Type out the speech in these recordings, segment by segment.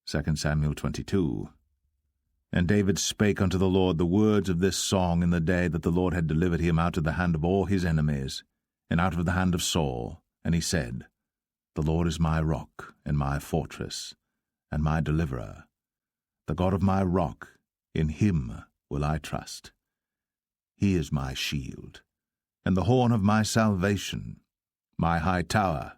2 Samuel 22. And David spake unto the Lord the words of this song in the day that the Lord had delivered him out of the hand of all his enemies, and out of the hand of Saul. And he said, The Lord is my rock, and my fortress, and my deliverer. The God of my rock, in him will I trust. He is my shield, and the horn of my salvation, my high tower,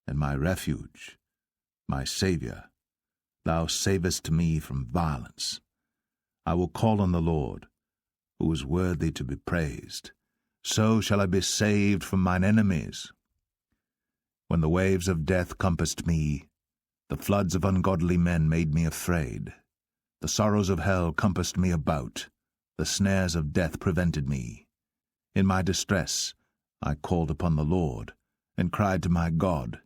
and my refuge, my Saviour. Thou savest me from violence. I will call on the Lord, who is worthy to be praised. So shall I be saved from mine enemies. When the waves of death compassed me, the floods of ungodly men made me afraid. The sorrows of hell compassed me about, the snares of death prevented me. In my distress I called upon the Lord, and cried to my God,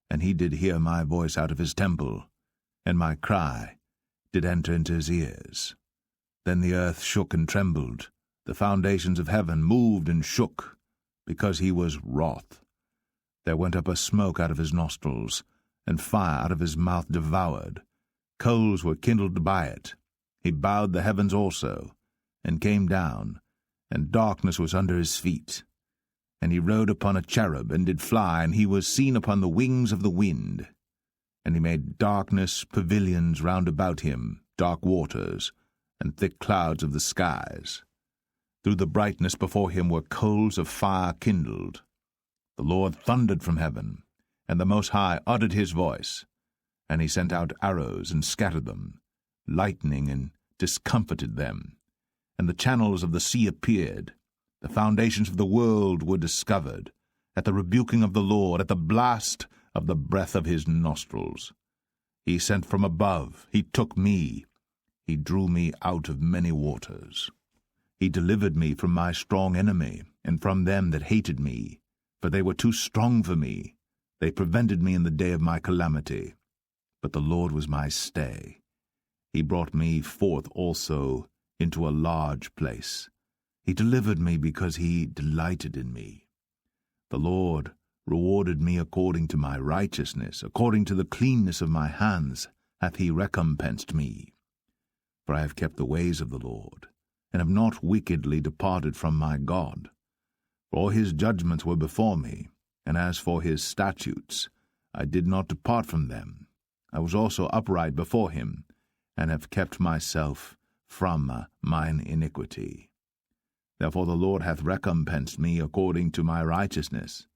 and he did hear my voice out of his temple, and my cry did enter into his ears. Then the earth shook and trembled, the foundations of heaven moved and shook, because he was wroth. There went up a smoke out of his nostrils, and fire out of his mouth devoured. Coals were kindled by it. He bowed the heavens also, and came down, and darkness was under his feet. And he rode upon a cherub, and did fly, and he was seen upon the wings of the wind. And he made darkness pavilions round about him, dark waters, and thick clouds of the skies. Through the brightness before him were coals of fire kindled. The Lord thundered from heaven, and the Most High uttered his voice. And he sent out arrows, and scattered them, lightning, and discomfited them. And the channels of the sea appeared. The foundations of the world were discovered, at the rebuking of the Lord, at the blast of the breath of his nostrils. He sent from above, he took me, he drew me out of many waters. He delivered me from my strong enemy, and from them that hated me, for they were too strong for me. They prevented me in the day of my calamity. But the Lord was my stay. He brought me forth also into a large place. He delivered me because he delighted in me. The Lord rewarded me according to my righteousness, according to the cleanness of my hands hath he recompensed me. For I have kept the ways of the Lord, and have not wickedly departed from my God. For all his judgments were before me, and as for his statutes, I did not depart from them. I was also upright before him, and have kept myself from mine iniquity. Therefore the Lord hath recompensed me according to my righteousness,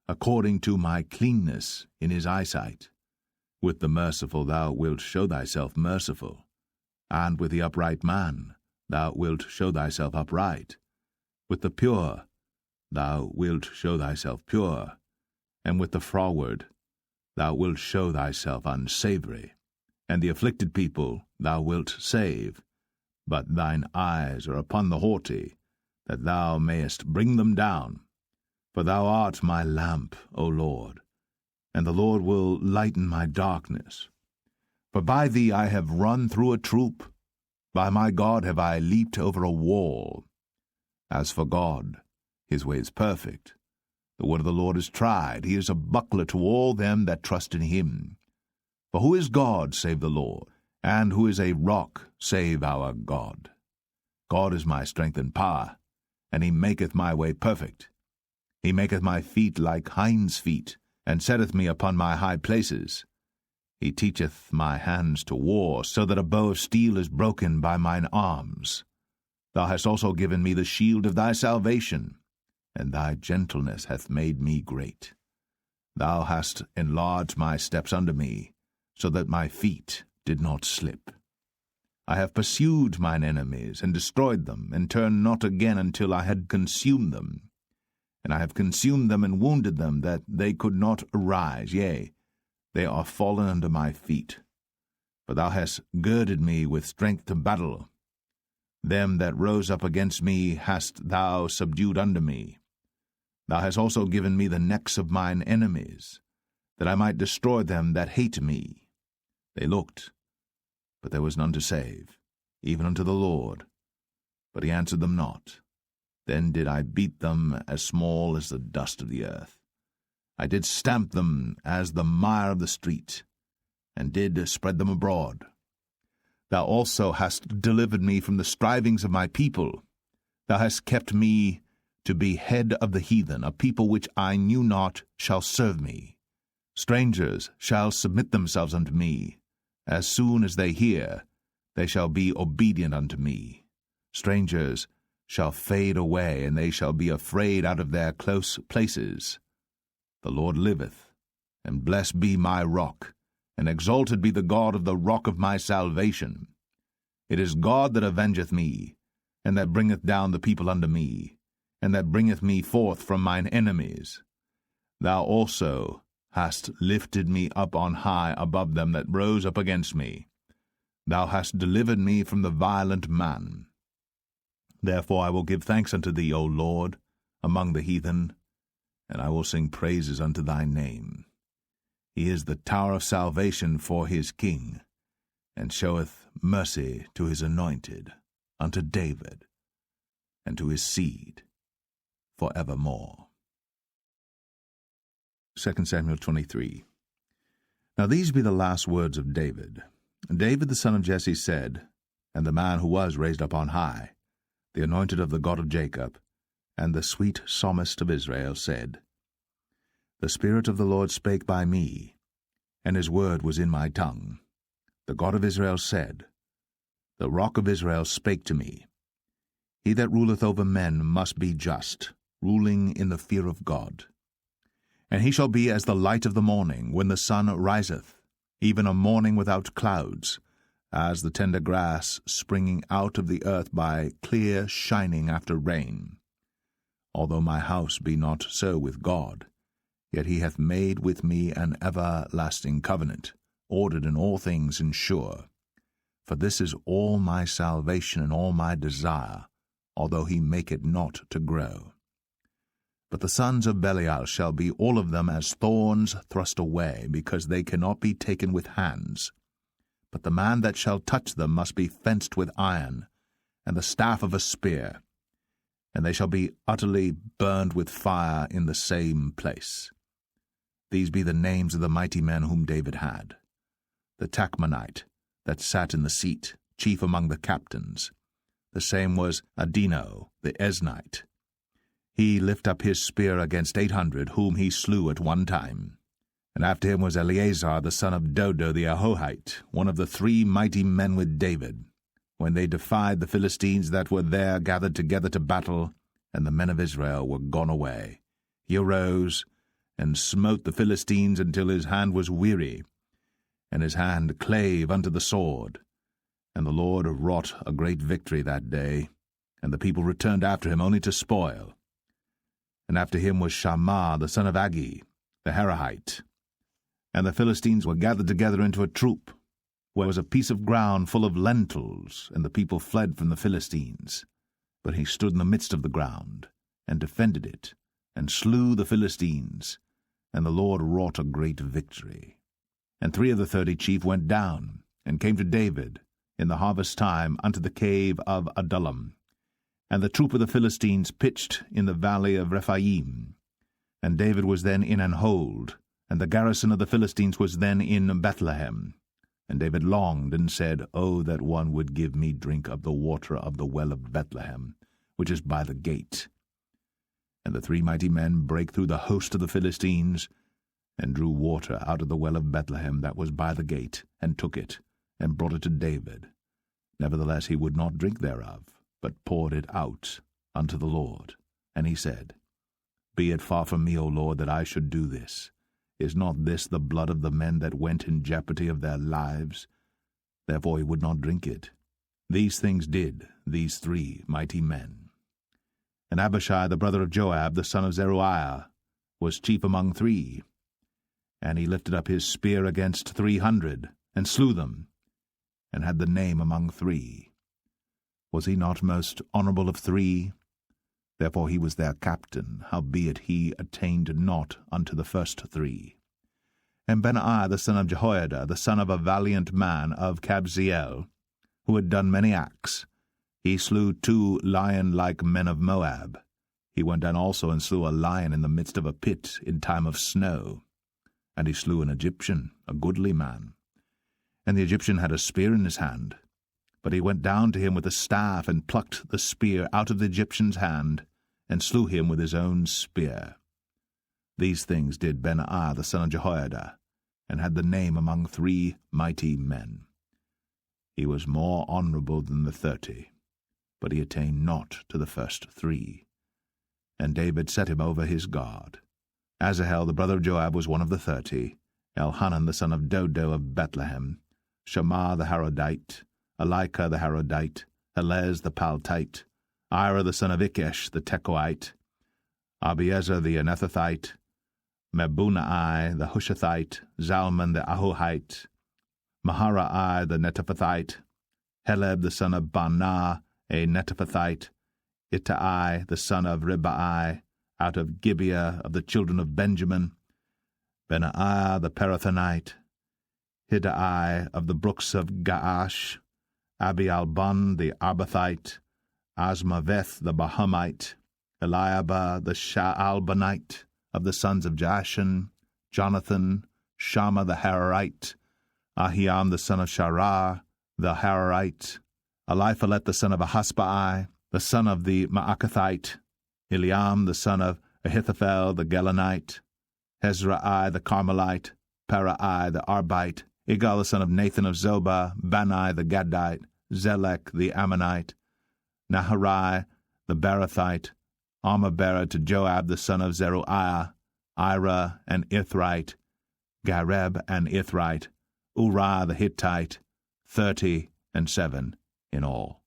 according to my cleanness in his eyesight. With the merciful thou wilt show thyself merciful, and with the upright man thou wilt show thyself upright. With the pure thou wilt show thyself pure, and with the froward thou wilt show thyself unsavoury. And the afflicted people thou wilt save, but thine eyes are upon the haughty, that thou mayest bring them down. For thou art my lamp, O Lord, and the Lord will lighten my darkness. For by thee I have run through a troop, by my God have I leaped over a wall. As for God, his way is perfect. The word of the Lord is tried. He is a buckler to all them that trust in him. For who is God save the Lord? And who is a rock save our God? God is my strength and power, and he maketh my way perfect. He maketh my feet like hinds' feet, and setteth me upon my high places. He teacheth my hands to war, so that a bow of steel is broken by mine arms. Thou hast also given me the shield of thy salvation, and thy gentleness hath made me great. Thou hast enlarged my steps under me, so that my feet did not slip. I have pursued mine enemies, and destroyed them, and turned not again until I had consumed them. And I have consumed them and wounded them, that they could not arise, yea, they are fallen under my feet. For thou hast girded me with strength to battle. Them that rose up against me hast thou subdued under me. Thou hast also given me the necks of mine enemies, that I might destroy them that hate me. They looked, but there was none to save, even unto the Lord. But he answered them not. Then did I beat them as small as the dust of the earth. I did stamp them as the mire of the street. and did spread them abroad. Thou also hast delivered me from the strivings of my people. Thou hast kept me to be head of the heathen. A people which I knew not shall serve me. Strangers shall submit themselves unto me. As soon as they hear, they shall be obedient unto me. Strangers shall fade away, and they shall be afraid out of their close places. The Lord liveth, and blessed be my rock, and exalted be the God of the rock of my salvation. It is God that avengeth me, and that bringeth down the people unto me, and that bringeth me forth from mine enemies. Thou also hast lifted me up on high above them that rose up against me. Thou hast delivered me from the violent man. Therefore I will give thanks unto thee, O Lord, among the heathen, and I will sing praises unto thy name. He is the tower of salvation for his king, and showeth mercy to his anointed, unto David, and to his seed for evermore. 2 Samuel 23. Now these be the last words of David. And David the son of Jesse said, and the man who was raised up on high, the anointed of the God of Jacob, and the sweet psalmist of Israel, said, The Spirit of the Lord spake by me, and his word was in my tongue. The God of Israel said, The rock of Israel spake to me. He that ruleth over men must be just, ruling in the fear of God. And he shall be as the light of the morning, when the sun riseth, even a morning without clouds, as the tender grass springing out of the earth by clear shining after rain. Although my house be not so with God, yet he hath made with me an everlasting covenant, ordered in all things and sure. For this is all my salvation and all my desire, although he make it not to grow. But the sons of Belial shall be all of them as thorns thrust away, because they cannot be taken with hands. But the man that shall touch them must be fenced with iron, and the staff of a spear, and they shall be utterly burned with fire in the same place. These be the names of the mighty men whom David had. The Tachmonite, that sat in the seat, chief among the captains. The same was Adino, the Eznite. He lift up his spear against 800, whom he slew at one time. And after him was Eleazar the son of Dodo the Ahohite, one of the 3 mighty men with David, when they defied the Philistines that were there gathered together to battle, and the men of Israel were gone away. He arose, and smote the Philistines until his hand was weary, and his hand clave unto the sword. And the Lord wrought a great victory that day, and the people returned after him only to spoil. And after him was Shammah the son of Agi, the Herahite. And the Philistines were gathered together into a troop, where was a piece of ground full of lentils, and the people fled from the Philistines. But he stood in the midst of the ground, and defended it, and slew the Philistines, and the Lord wrought a great victory. And 3 of the 30 chief went down, and came to David, in the harvest time, unto the cave of Adullam. And the troop of the Philistines pitched in the valley of Rephaim. And David was then in an hold, and the garrison of the Philistines was then in Bethlehem. And David longed, and said, O that one would give me drink of the water of the well of Bethlehem, which is by the gate. And the 3 mighty men brake through the host of the Philistines, and drew water out of the well of Bethlehem that was by the gate, and took it, and brought it to David. Nevertheless he would not drink thereof, but poured it out unto the Lord. And he said, Be it far from me, O Lord, that I should do this. Is not this the blood of the men that went in jeopardy of their lives? Therefore he would not drink it. These things did these 3 mighty men. And Abishai the brother of Joab, the son of Zeruiah, was chief among 3. And he lifted up his spear against 300, and slew them, and had the name among 3. Was he not most honourable of 3? Therefore he was their captain, howbeit he attained not unto the first 3. And Benaiah the son of Jehoiada, the son of a valiant man of Kabzeel, who had done many acts, he slew 2 lion-like men of Moab. He went down also and slew a lion in the midst of a pit in time of snow. And he slew an Egyptian, a goodly man. And the Egyptian had a spear in his hand. But he went down to him with a staff, and plucked the spear out of the Egyptian's hand, and slew him with his own spear. These things did Benaiah the son of Jehoiada, and had the name among 3 mighty men. He was more honourable than the 30, but he attained not to the first 3. And David set him over his guard. Asahel the brother of Joab was one of the 30, Elhanan the son of Dodo of Bethlehem, Shammah the Harodite, Elika the Harodite, Helez the Paltite, Ira the son of Ikesh the Tekoite, Abiezer the Anethathite, Mebunai the Hushathite, Zalman the Ahohite, Maharai the Netophathite, Heleb the son of Baanah a Netophathite, Ittai the son of Ribai, out of Gibeah of the children of Benjamin, Benaiah the Perathonite, Hiddai of the brooks of Gaash, Abialbon the Arbathite, Asmaveth the Bahumite, Eliabah the Shaalbanite, of the sons of Jashan, Jonathan, Shammah the Hararite, Ahiam the son of Sharar, the Hararite, Eliphalet the son of Ahasbai, the son of the Maacathite, Eliam the son of Ahithophel the Gelonite, Hezrai the Carmelite, Parai the Arbite, Igal the son of Nathan of Zobah, Bani the Gadite, Zelek the Ammonite, Naharai the Barathite, Armaberer to Joab the son of Zeruiah, Ira and Ithrite, Gareb and Ithrite, Uriah the Hittite, 37 in all.